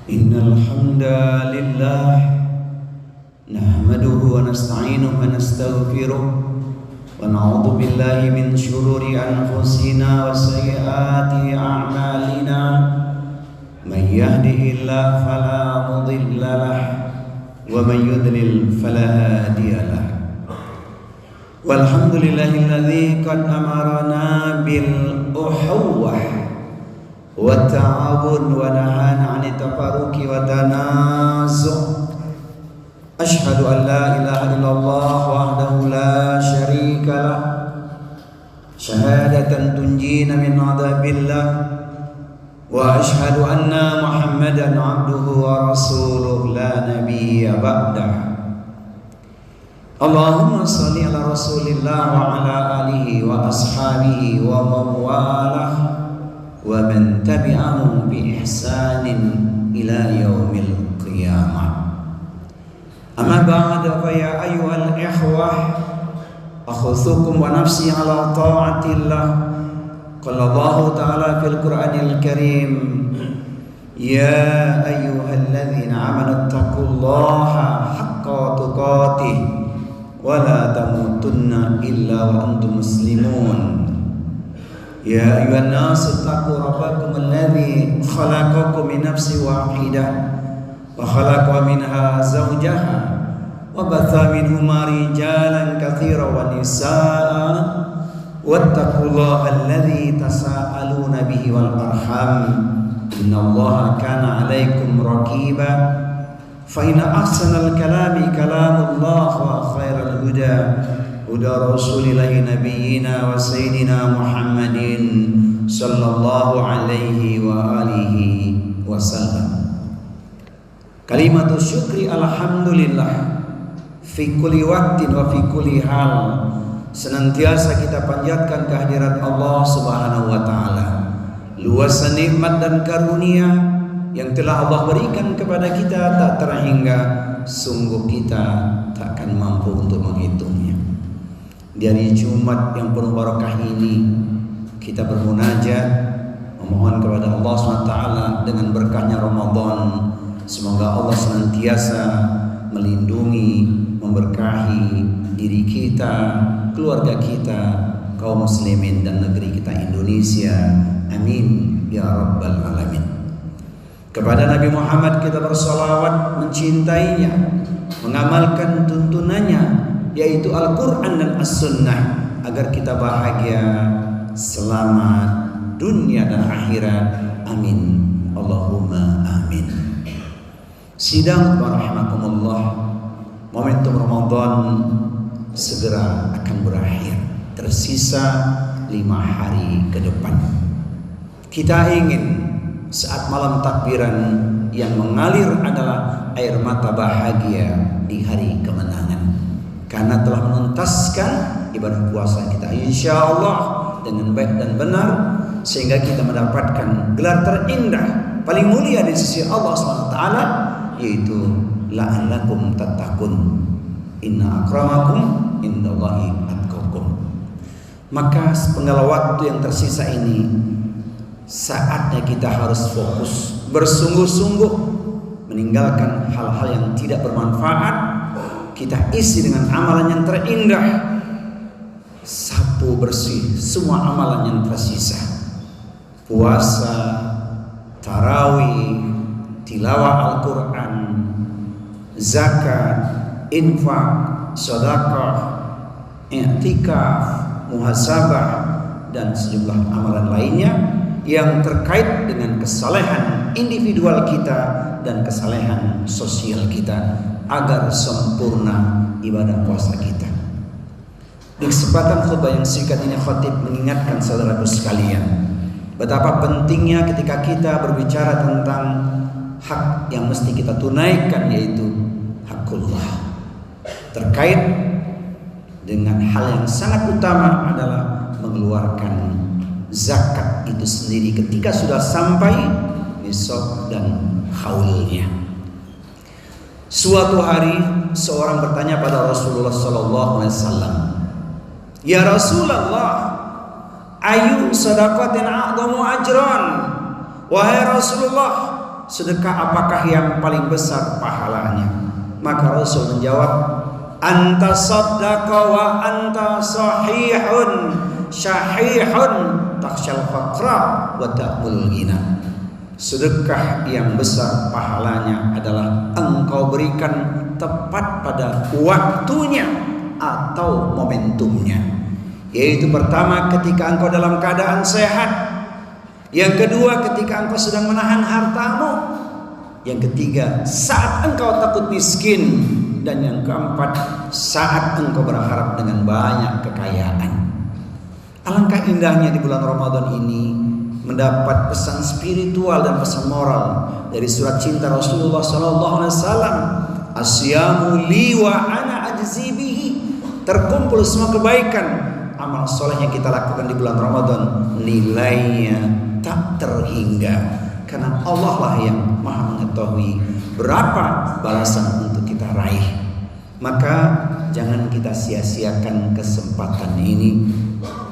Innal hamdalillah nahmaduhu wa nasta'inuhu wa nastaghfiruh wa na'udzu billahi min shururi anfusina wa sayyiati a'malina may yahdihillahu fala mudilla lahu wa may yudlil fala hadiya lahu. Walhamdulillahilladzi qad amarana bil uhuwah wa ta'awun wa nahana 'anit tafarruqi wa tanazu'. Asyhadu an la ilaha illallah wahdahu la syarika lah, syahadatan tunjina min 'adzabillah, wa asyhadu anna Muhammadan 'abduhu wa rasuluhu la nabiyya ba'dah. Allahumma shalli ala Rasulillah wa ala alihi wa ashabihi wa mawalah wa man tabi'ahum bi ihsanin ila yaumil qiyamah. Amma ba'd, fa ya ayyuhal ikhwah akhuthukum wa nafsi ala ta'atillah. Qala Allah ta'ala fil Qur'anil Karim, ya ayyuhalladzina amanu taqullaha haqqa tuqatih wa la tamutunna illa wa antum muslimun. Ya ayyuhan nasu taqu rabbakum alladzi khalaqakum min nafsin wahidah wa khalaqa minha zawjaha wa batha minhuma rijalan katsiran wa nisaa'a wattaqullaha alladzi tasaaluna bihi wal arham innallaha kana 'alaikum raqiba. Fa inna ahsanal kalami kalamullah wa khairal huda huda rasulillahi nabiyyina wa sayyidina Muhammadin sallallahu alaihi wa alihi wasallam. Kalimatul syukri alhamdulillah fi kulli waqtin wa fi kulli hal. Senantiasa kita panjatkan kehadirat Allah Subhanahu wa taala, luas nikmat dan karunia yang telah Allah berikan kepada kita tak terhingga, sungguh kita takkan mampu untuk menghitungnya. Di hari Jumat yang penuh barakah ini kita bermunajat memohon kepada Allah SWT dengan berkahnya Ramadan. Semoga Allah senantiasa melindungi, memberkahi diri kita, keluarga kita, kaum muslimin dan negeri kita Indonesia. Amin ya rabbal alamin. Kepada Nabi Muhammad kita bersalawat, mencintainya, mengamalkan tuntunannya yaitu Al-Quran dan As-Sunnah, agar kita bahagia, selamat dunia dan akhirat. Amin Allahumma amin. Sidang warahmatullah, momentum Ramadan segera akan berakhir. Tersisa 5 hari ke depan. Kita ingin saat malam takbiran yang mengalir adalah air mata bahagia di hari kemenangan, karena telah menuntaskan ibadah puasa kita insyaallah dengan baik dan benar, sehingga kita mendapatkan gelar terindah paling mulia di sisi Allah SWT, yaitu la'allakum tattaqun, inna akramakum indallahi atqakum. Maka penggal waktu yang tersisa ini saatnya kita harus fokus, bersungguh-sungguh meninggalkan hal-hal yang tidak bermanfaat. Kita isi dengan amalan yang terindah, sapu bersih semua amalan yang tersisa. Puasa, tarawih, tilawah Al-Quran, zakat, infak, sedekah, i'tikaf, muhasabah, dan sejumlah amalan lainnya yang terkait dengan kesalehan individual kita dan kesalehan sosial kita, agar sempurna ibadah puasa kita. Di kesempatan khutbah yang singkat ini, khatib mengingatkan saudaraku sekalian betapa pentingnya ketika kita berbicara tentang hak yang mesti kita tunaikan, yaitu hakullah. Terkait dengan hal yang sangat utama adalah mengeluarkan zakat itu sendiri ketika sudah sampai nisab dan haulnya. Suatu hari seorang bertanya pada Rasulullah sallallahu alaihi wasallam, "Ya Rasulullah, ayu sadaqatin a'zamu ajran?" Wahai Rasulullah, sedekah apakah yang paling besar pahalanya? Maka Rasul menjawab, anta saddaqa wa anta sahihun syahihun takhsyal faqra wa ta'mul ghina. Sedekah yang besar pahalanya adalah engkau berikan tepat pada waktunya atau momentumnya. Yaitu pertama ketika engkau dalam keadaan sehat, yang kedua ketika engkau sedang menahan hartamu, yang ketiga saat engkau takut miskin, dan yang keempat saat engkau berharap dengan banyak kekayaan. Alangkah indahnya di bulan Ramadan ini mendapat pesan spiritual dan pesan moral dari surat cinta Rasulullah SAW. Asyamu li wa ana ajzi bihi. Terkumpul semua kebaikan amal soleh yang kita lakukan di bulan Ramadan, nilainya tak terhingga, karena Allah lah yang maha mengetahui berapa balasan untuk kita raih. Maka jangan kita sia-siakan kesempatan ini.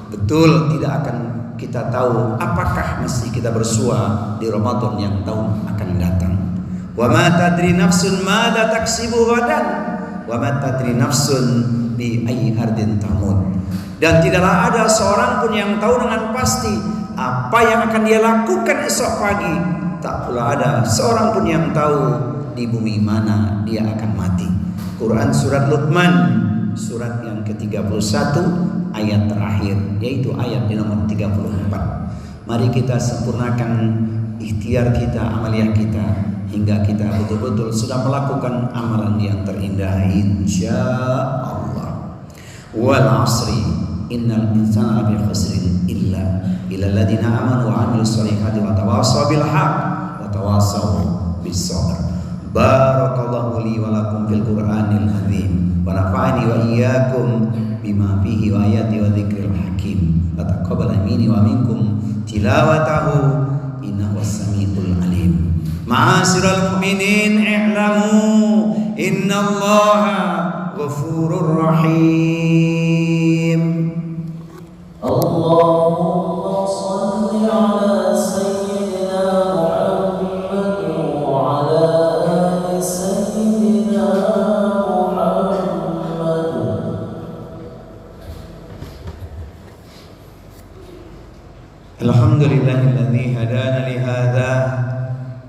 Betul tidak akan kita tahu apakah mesti kita bersua di Ramadan yang tahun akan datang. Wa ma tadri nafsun madza taksibu ghadan wa ma tadri nafsun bi ayyi ardin tamut. Dan tidaklah ada seorang pun yang tahu dengan pasti apa yang akan dia lakukan esok pagi. Tak pula ada seorang pun yang tahu di bumi mana dia akan mati. Quran surat Luqman surat yang ke-31 ayat terakhir, yaitu ayat di nomor 34. Mari kita sempurnakan ikhtiar kita, amaliah kita, hingga kita betul-betul sudah melakukan amalan yang terindah insyaallah. Wal 'asri innal insana lafi khusrin illa alladziina aamanu wa 'amilus shalihati wa tawassaw bil haqq wa tawassaw bis sabr. Barakallahu li wa lakum fil Qur'anil azim wa nafa'ani wa iyyakum bima fihi wa ayati wa dzikril hakim. Wa taqabbal minni wa minkum tilawatahu innahu was-sami'ul alim. Ma'asyiral mu'minin i'lamu innallaha ghafurur rahim. Allahumma shalli ala sayyidina Muhammad wa ala ali sayyidina Muhammad. Alhamdulillahilladzi hadana li hadza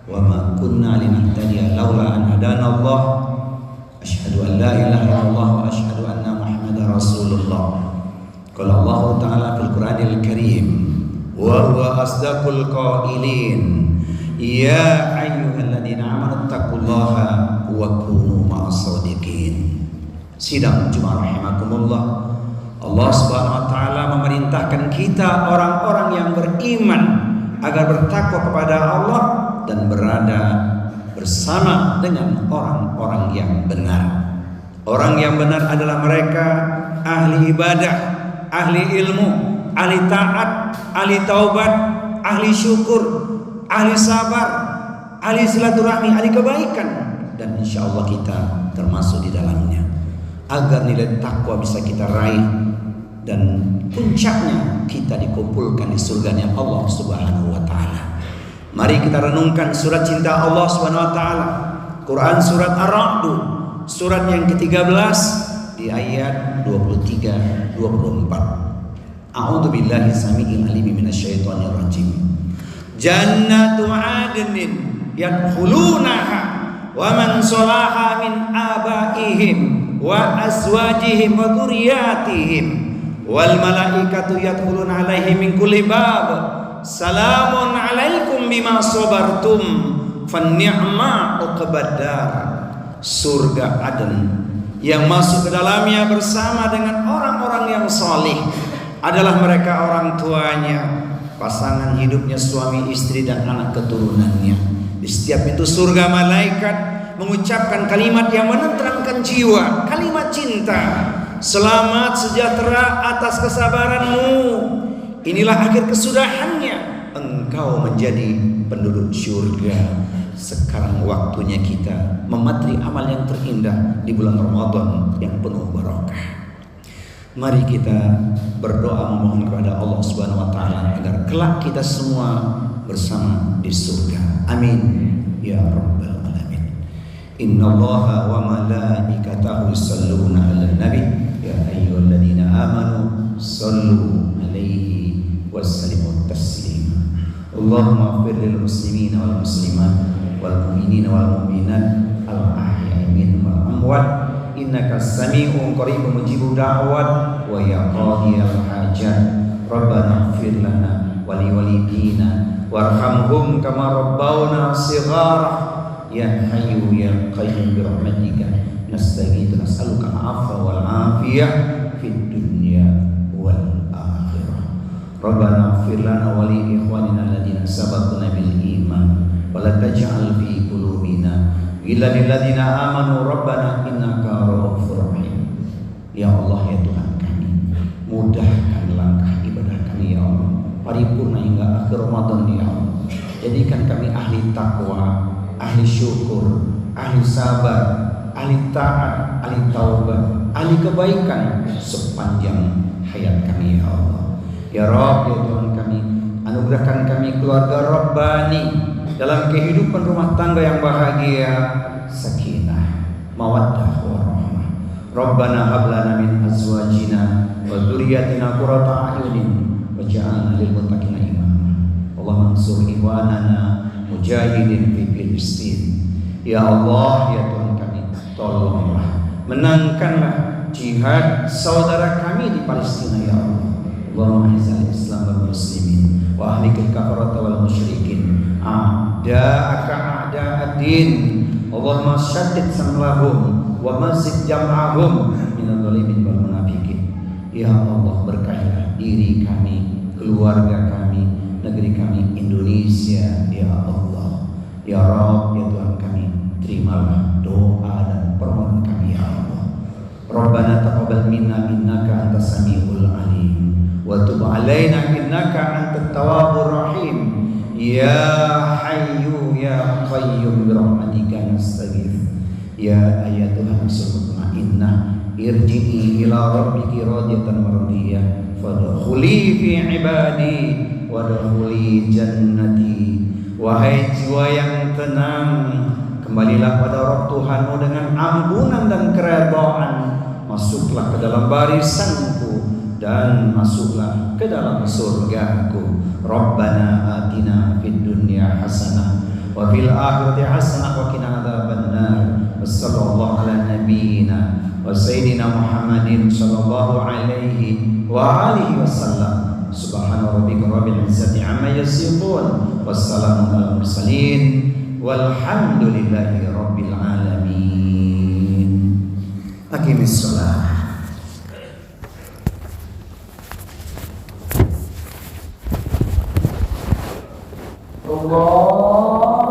wa ma kunna linahtadiya laula an hadana Allah. Asyhadu an la ilaha illallah wa asyhadu anna Muhammadar Rasulullah. Qala Allah Ta'ala fil Qur'anil Karim wa huwa asdaqul qailin ya ayyuhalladzina amanu taqullaha wa kunu ma'as shadiqin. Sidang Jumat rahimakumullah. Allah Subhanahu wa taala memerintahkan kita orang-orang yang beriman agar bertakwa kepada Allah dan berada bersama dengan orang-orang yang benar. Orang yang benar adalah mereka ahli ibadah, ahli ilmu, ahli taat, ahli taubat, ahli syukur, ahli sabar, ahli silaturahmi, ahli kebaikan, dan insya Allah kita termasuk di dalamnya. Agar nilai takwa bisa kita raih dan puncaknya kita dikumpulkan di surganya Allah Subhanahu wa taala. Mari kita renungkan surat cinta Allah Subhanahu wa taala. Quran surat Ar-Ra'd surat yang ke-13 di ayat 23 24. A'udzu billahi samii'il 'aliim minasyaitonir rajim. Jannatu 'adnin yadkhulunaha wa man salaha min abaihim wa azwajihim wa dzurriyyatihim wal malaikatu yadkhuluna 'alaihim min kulli bab salamun 'alaikum bima sabartum fanni'ma uqbadar. Surga Aden yang masuk ke dalamnya bersama dengan orang-orang yang saleh adalah mereka orang tuanya, pasangan hidupnya, suami istri dan anak keturunannya. Di setiap pintu surga malaikat mengucapkan kalimat yang menenteramkan jiwa, kalimat cinta. Selamat sejahtera atas kesabaranmu. Inilah akhir kesudahannya. Engkau menjadi penduduk surga. Sekarang waktunya kita mematri amal yang terindah di bulan Ramadan yang penuh barokah. Mari kita berdoa memohon kepada Allah Subhanahu wa taala agar kelak kita semua bersama di surga. Amin ya rabbal alamin. Innallaha wa malaikatahu yusholluna 'alan nabi ya ayyuhalladzina amanu shallu 'alaihi wa sallimu taslima. Allahumma ighfir lil muslimina wal muslimat wal mu'minina wal mu'minat al ahya'i minhum wal amwat innaka sami'un qaribun mujibud da'wat wa ya qadiyal hajat. Rabbana ighfir lana wa liwalidina warhamhum kama rabbawna shighara. Ya Hayyu ya Qayyum bi rahmatika nastaghitsu nas'aluka al-'afwa wal 'afiyah fid dunya wal akhirah. Rabbana ighfir lana wa li ikhwanina alladziina sabaquna bil iman wa la taj'al fi qulubina ghillan lil ladzina amanu rabbana innaka ra'ufur rahim. Ya Allah ya Tuhan kami, mudahkan langkah ibadah kami ya Allah, paripurna hingga akhir Ramadan ya Allah. Jadikan kami ahli takwa, ahli syukur, ahli sabar, ahli taat, ahli taubat, ahli kebaikan sepanjang hayat kami ya Allah. Ya Rabb ya Tuhan kami, anugerahkan kami keluarga Rabbani dalam kehidupan rumah tangga yang bahagia, sakinah, mawaddah warahmah. Rabbana hab lana min azwajina wa dzurriyyatina qurrata a'yunin waj'alna lil muttaqina imama. Allahumma ansur ikhwanana mujahidin fi Filistin. Ya Allah ya Tuhan kami, tolonglah, menangkanlah jihad saudara kami di Palestina ya Allah. Allahumma izzil Islam wal muslimin wa ahlikil kafarata wal musyrikin a'da'aka a'da'ad-din. Allahumma syaddid samlahum wa mazid jam'ahum minadh dhalimin wal munafiqin. Ya Allah, berkahilah diri kami, keluarga kami, negeri kami Indonesia ya Allah. Ya Rabb ya Tuhan kami, terimalah doa dan permohonan kami ya Allah. Rabbana taqabbal minna innaka antas samiul alim wa tub alaina innaka antat tawwabur rahim. Ya Hayyu ya Qayyum bi rahmatika nastaghith. Ya ayatuhan nafsul mutmainnah irji'i ila rabbiki radiyatan mardiyah fadkhuli fi ibadi wadkhuli jannati. Wahai jiwa yang tenang, kembalilah pada Rabb Tuhanmu dengan ampunan dan keredaan. Masuklah ke dalam barisanku dan masuklah ke dalam surgaku. Rabbana atina fid dunya hasanah wa fil akhirati hasanah wa qina adzabannar. Wassallallahu ala nabiyyina wa sayyidina Muhammadin sallallahu alaihi wa alihi wasallam. Subhana rabbika rabbil izzati amma yasifun wassalamun alal mursalin walhamdulillahi rabbil alamin. Aqimis shalah. Allah